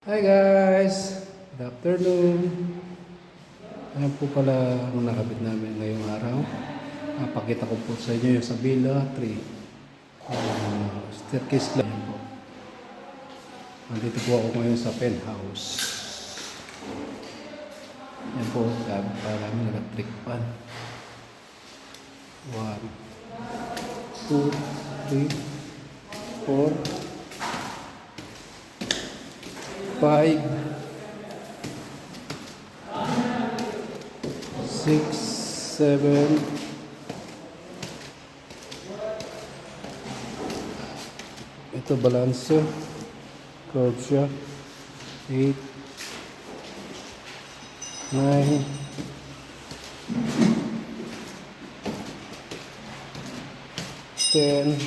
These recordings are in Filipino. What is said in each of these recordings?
Hi guys! Good afternoon! Ayan po pala ang nakabit namin ngayong araw. Pakita ko po sa inyo yung sa Villa 3. Staircase lang po. Nandito po ako ngayon sa penthouse. Ayan po, gamit pa namin electric fan. 1, 2, 3, 4, 5, 6, 7, ito balancer, curve siya, 8, 9, 10,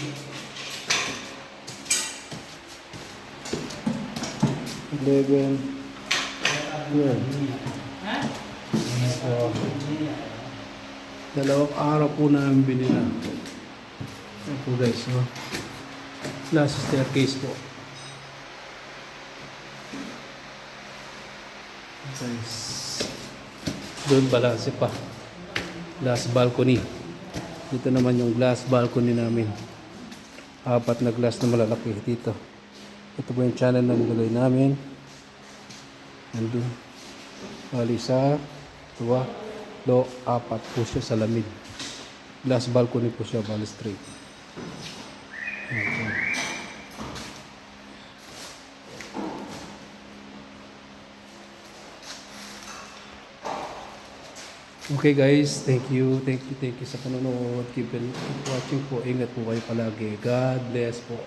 11, 12. Dalawang araw po namin binila. Ayan po guys, no? Last staircase po. Guys, doon balanse pa. Glass balcony. Dito naman yung glass balcony namin. 4 na glass na malalaki dito. Ito po yung channel na nilagay namin. Nandun. Bali sa 2, 4 po siya sa lamig. Glass balcony po siya, bali straight. Okay. Okay guys, thank you sa panonood. Keep watching po. Ingat po kayo palagi. God bless po.